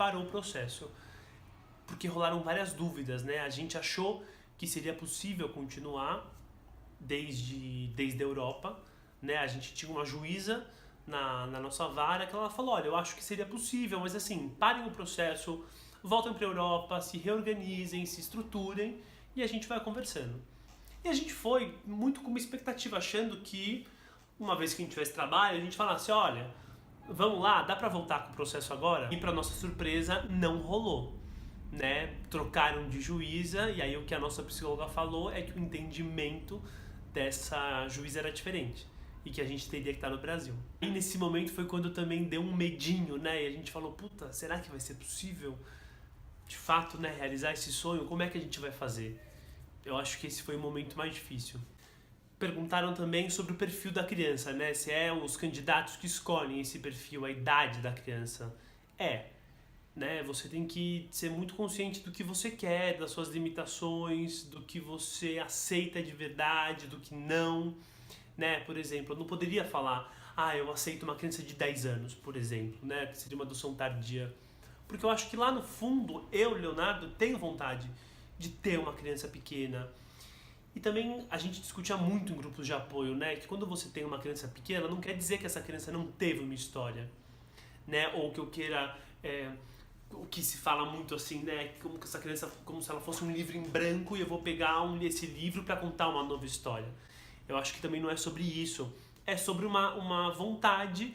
parou o processo, porque rolaram várias dúvidas, né? A gente achou que seria possível continuar desde a Europa, né? A gente tinha uma juíza na nossa vara que ela falou, olha, eu acho que seria possível, mas assim, parem o processo, voltem para a Europa, se reorganizem, se estruturem e a gente vai conversando. E a gente foi muito com uma expectativa, achando que uma vez que a gente tivesse trabalho, a gente falasse, olha, vamos lá, dá para voltar com o processo agora? E para nossa surpresa, não rolou. Né? Trocaram de juíza e aí o que a nossa psicóloga falou é que o entendimento dessa juíza era diferente e que a gente teria que estar no Brasil. E nesse momento foi quando também deu um medinho, né? E a gente falou, puta, será que vai ser possível de fato, né, realizar esse sonho? Como é que a gente vai fazer? Eu acho que esse foi o momento mais difícil. Perguntaram também sobre o perfil da criança, né? Se é os candidatos que escolhem esse perfil, a idade da criança. Né? Você tem que ser muito consciente do que você quer, das suas limitações, do que você aceita de verdade, do que não, né? Por exemplo, eu não poderia falar, eu aceito uma criança de 10 anos, por exemplo, né? Que seria uma adoção tardia. Porque eu acho que lá no fundo, eu, Leonardo, tenho vontade de ter uma criança pequena. E também a gente discutia muito em grupos de apoio, né? Que quando você tem uma criança pequena, não quer dizer que essa criança não teve uma história, né? Ou que eu queira... o que se fala muito assim, né? Como que essa criança, como se ela fosse um livro em branco e eu vou pegar esse livro para contar uma nova história. Eu acho que também não é sobre isso. É sobre uma vontade,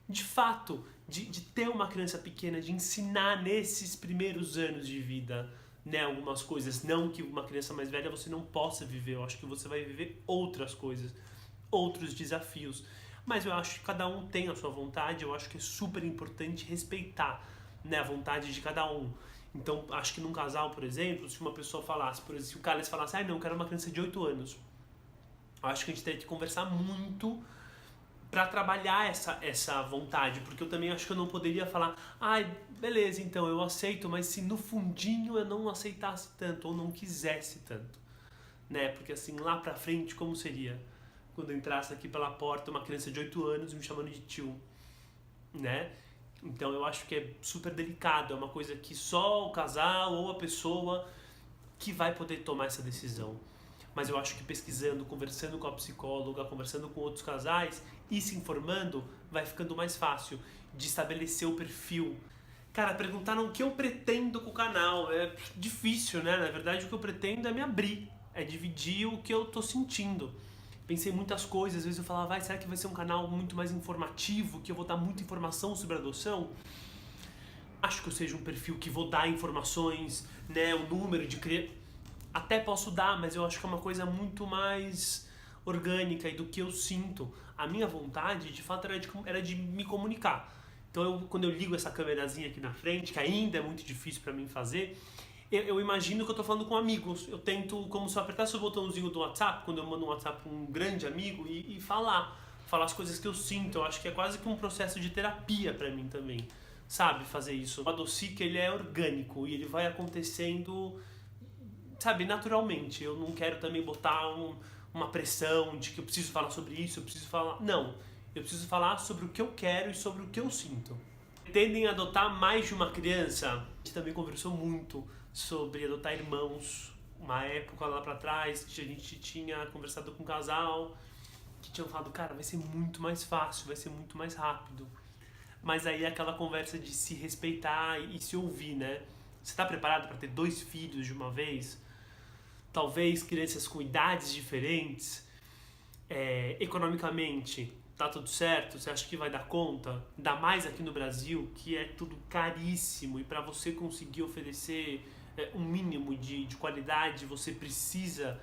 de fato, de ter uma criança pequena, de ensinar nesses primeiros anos de vida, né, algumas coisas. Não que uma criança mais velha você não possa viver. Eu acho que você vai viver outras coisas, outros desafios. Mas eu acho que cada um tem a sua vontade. Eu acho que é super importante respeitar, né, a vontade de cada um. Então, acho que num casal, por exemplo, se uma pessoa falasse, por exemplo, se o Carlos falasse, não, eu quero uma criança de 8 anos, eu acho que a gente teria que conversar muito para trabalhar essa vontade, porque eu também acho que eu não poderia falar, beleza, então eu aceito, mas se no fundinho eu não aceitasse tanto, ou não quisesse tanto, né, porque assim, lá pra frente, como seria quando entrasse aqui pela porta uma criança de 8 anos me chamando de tio, né? Então eu acho que é super delicado, é uma coisa que só o casal ou a pessoa que vai poder tomar essa decisão. Mas eu acho que pesquisando, conversando com a psicóloga, conversando com outros casais e se informando, vai ficando mais fácil de estabelecer o perfil. Cara, perguntaram o que eu pretendo com o canal. É difícil, né? Na verdade, o que eu pretendo é me abrir, é dividir o que eu tô sentindo. Pensei em muitas coisas, às vezes eu falava, será que vai ser um canal muito mais informativo, que eu vou dar muita informação sobre adoção? Acho que eu seja um perfil que vou dar informações, né, o número de crianças. Até posso dar, mas eu acho que é uma coisa muito mais orgânica e do que eu sinto. A minha vontade, de fato, era de me comunicar. Então, quando eu ligo essa câmerazinha aqui na frente, que ainda é muito difícil para mim fazer, eu imagino que eu tô falando com amigos. Eu tento, como se eu apertasse o botãozinho do WhatsApp, quando eu mando um WhatsApp para um grande amigo, e falar as coisas que eu sinto. Eu acho que é quase que um processo de terapia para mim também, sabe, fazer isso. O Adocica, ele é orgânico e ele vai acontecendo, sabe, naturalmente. Eu não quero também botar uma pressão de que eu preciso falar sobre isso, eu preciso falar... Não, eu preciso falar sobre o que eu quero e sobre o que eu sinto. Pretendem adotar mais de uma criança? A gente também conversou muito sobre adotar irmãos. Uma época lá pra trás, a gente tinha conversado com um casal que tinham falado, cara, vai ser muito mais fácil, vai ser muito mais rápido. Mas aí aquela conversa de se respeitar e se ouvir, né? Você tá preparado para ter 2 filhos de uma vez? Talvez crianças com idades diferentes, economicamente, tá tudo certo? Você acha que vai dar conta? Ainda mais aqui no Brasil, que é tudo caríssimo, e para você conseguir oferecer um mínimo de qualidade, você precisa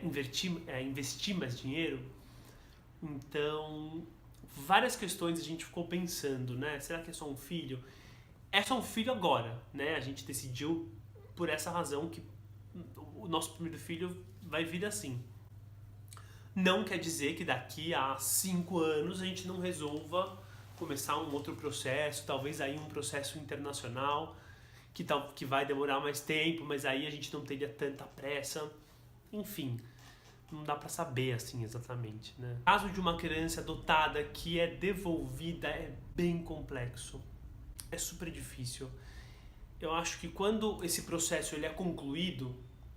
investir mais dinheiro. Então, várias questões a gente ficou pensando, né? Será que é só um filho? É só um filho agora, né? A gente decidiu por essa razão que o nosso primeiro filho vai vir assim. Não quer dizer que daqui a 5 anos a gente não resolva começar um outro processo, talvez aí um processo internacional, que vai demorar mais tempo, mas aí a gente não teria tanta pressa. Enfim, não dá pra saber assim exatamente, né? O caso de uma criança adotada que é devolvida é bem complexo. É super difícil. eu acho que quando esse processo ele é concluído,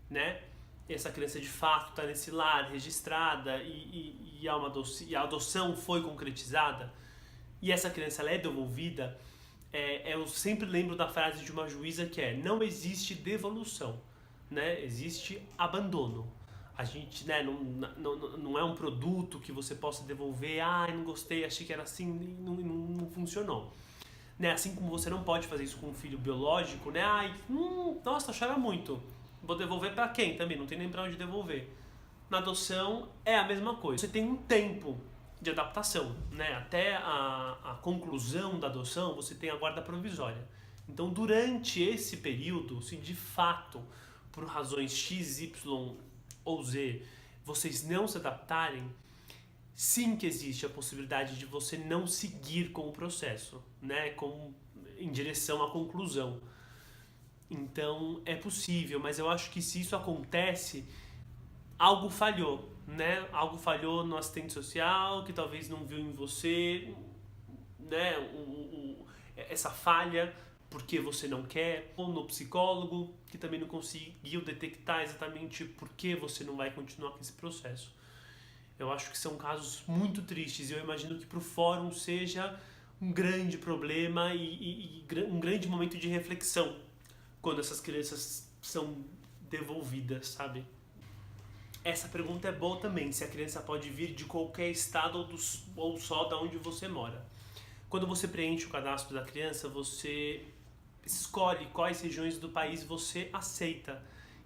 né, essa criança de fato está nesse lar, registrada e a adoção foi concretizada e essa criança ela é devolvida, eu sempre lembro da frase de uma juíza que é: não existe devolução, né, existe abandono. A gente, né, não é um produto que você possa devolver, não gostei, achei que era assim, não funcionou. Né, assim como você não pode fazer isso com um filho biológico, né? Nossa, chora muito. Vou devolver pra quem também? Não tem nem pra onde devolver. Na adoção é a mesma coisa. Você tem um tempo de adaptação, né? Até a conclusão da adoção, você tem a guarda provisória. Então, durante esse período, se de fato, por razões X, Y ou Z, vocês não se adaptarem, sim que existe a possibilidade de você não seguir com o processo, né, em direção à conclusão. Então é possível, mas eu acho que se isso acontece, algo falhou, né? Algo falhou no assistente social, que talvez não viu em você, né, essa falha porque você não quer, ou no psicólogo, que também não conseguiu detectar exatamente por que você não vai continuar com esse processo. Eu acho que são casos muito tristes e eu imagino que para o fórum seja um grande problema e um grande momento de reflexão quando essas crianças são devolvidas, sabe? Essa pergunta é boa também, se a criança pode vir de qualquer estado ou só da onde você mora. Quando você preenche o cadastro da criança, você escolhe quais regiões do país você aceita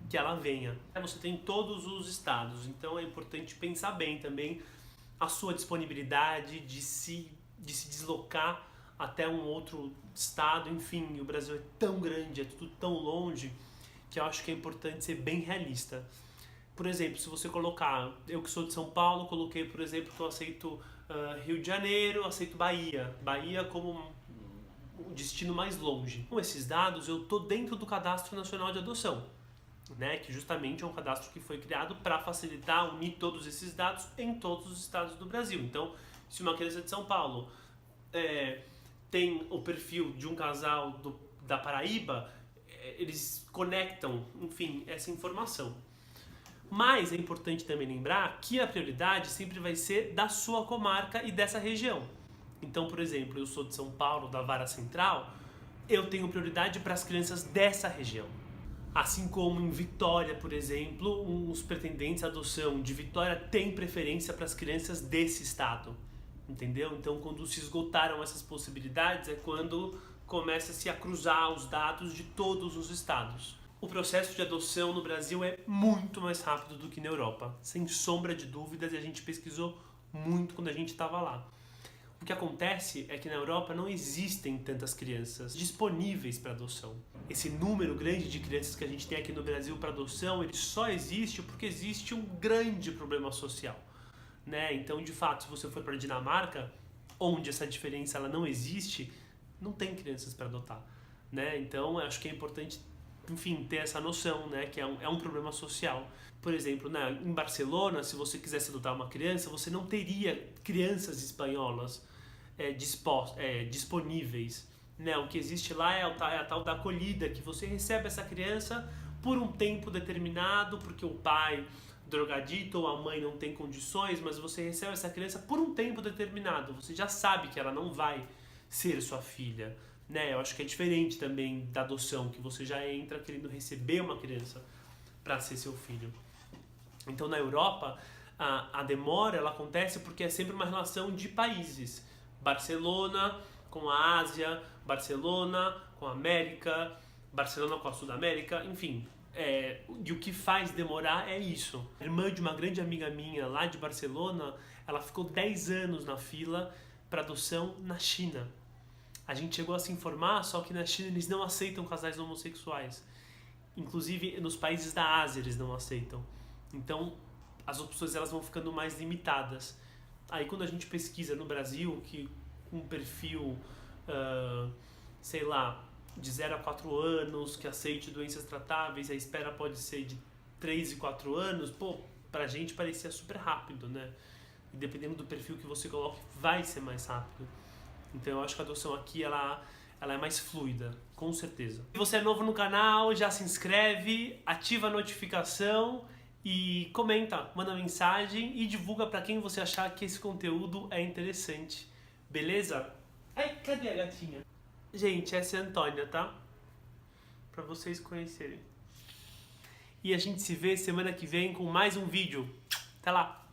que ela venha. Você tem todos os estados, então é importante pensar bem também a sua disponibilidade de se deslocar até um outro estado. Enfim, o Brasil é tão grande, é tudo tão longe, que eu acho que é importante ser bem realista. Por exemplo, se você colocar, eu que sou de São Paulo, coloquei, por exemplo, que eu aceito Rio de Janeiro, aceito Bahia como o destino mais longe. Com esses dados, eu estou dentro do Cadastro Nacional de Adoção, né, que justamente é um cadastro que foi criado para facilitar unir todos esses dados em todos os estados do Brasil. Então, se uma criança de São Paulo tem o perfil de um casal da Paraíba, eles conectam, enfim, essa informação. Mas é importante também lembrar que a prioridade sempre vai ser da sua comarca e dessa região. Então, por exemplo, eu sou de São Paulo, da Vara Central, eu tenho prioridade para as crianças dessa região. Assim como em Vitória, por exemplo, os pretendentes à adoção de Vitória têm preferência para as crianças desse estado. Entendeu? Então, quando se esgotaram essas possibilidades, é quando começa-se a cruzar os dados de todos os estados. O processo de adoção no Brasil é muito mais rápido do que na Europa, sem sombra de dúvidas, e a gente pesquisou muito quando a gente estava lá. O que acontece é que na Europa não existem tantas crianças disponíveis para adoção. Esse número grande de crianças que a gente tem aqui no Brasil para adoção, ele só existe porque existe um grande problema social, né? Então, de fato, se você for para a Dinamarca, onde essa diferença ela não existe, não tem crianças para adotar, né? Então, eu acho que é importante, enfim, ter essa noção, né, que é um problema social. Por exemplo, né, em Barcelona, se você quisesse adotar uma criança, você não teria crianças espanholas disponíveis, né? O que existe lá é a tal da acolhida, que você recebe essa criança por um tempo determinado, porque o pai drogadito ou a mãe não tem condições, mas você recebe essa criança por um tempo determinado. Você já sabe que ela não vai ser sua filha, né? Eu acho que é diferente também da adoção, que você já entra querendo receber uma criança para ser seu filho. Então, na Europa, a demora ela acontece porque é sempre uma relação de países. Barcelona com a Ásia, Barcelona com a América, Barcelona com a Sudamérica, enfim. E o que faz demorar é isso. A irmã de uma grande amiga minha lá de Barcelona, ela ficou 10 anos na fila para adoção na China. A gente chegou a se informar, só que na China eles não aceitam casais homossexuais. Inclusive nos países da Ásia eles não aceitam. Então as opções elas vão ficando mais limitadas. Aí quando a gente pesquisa no Brasil, que um perfil, sei lá, de 0 a 4 anos, que aceite doenças tratáveis, a espera pode ser de 3 e 4 anos, pra gente parecia super rápido, né? E dependendo do perfil que você coloque, vai ser mais rápido. Então eu acho que a adoção aqui, ela Ela é mais fluida, com certeza. Se você é novo no canal, já se inscreve, ativa a notificação e comenta, manda mensagem e divulga pra quem você achar que esse conteúdo é interessante. Beleza? Ai, cadê a gatinha? Gente, essa é a Antônia, tá? Pra vocês conhecerem. E a gente se vê semana que vem com mais um vídeo. Até lá!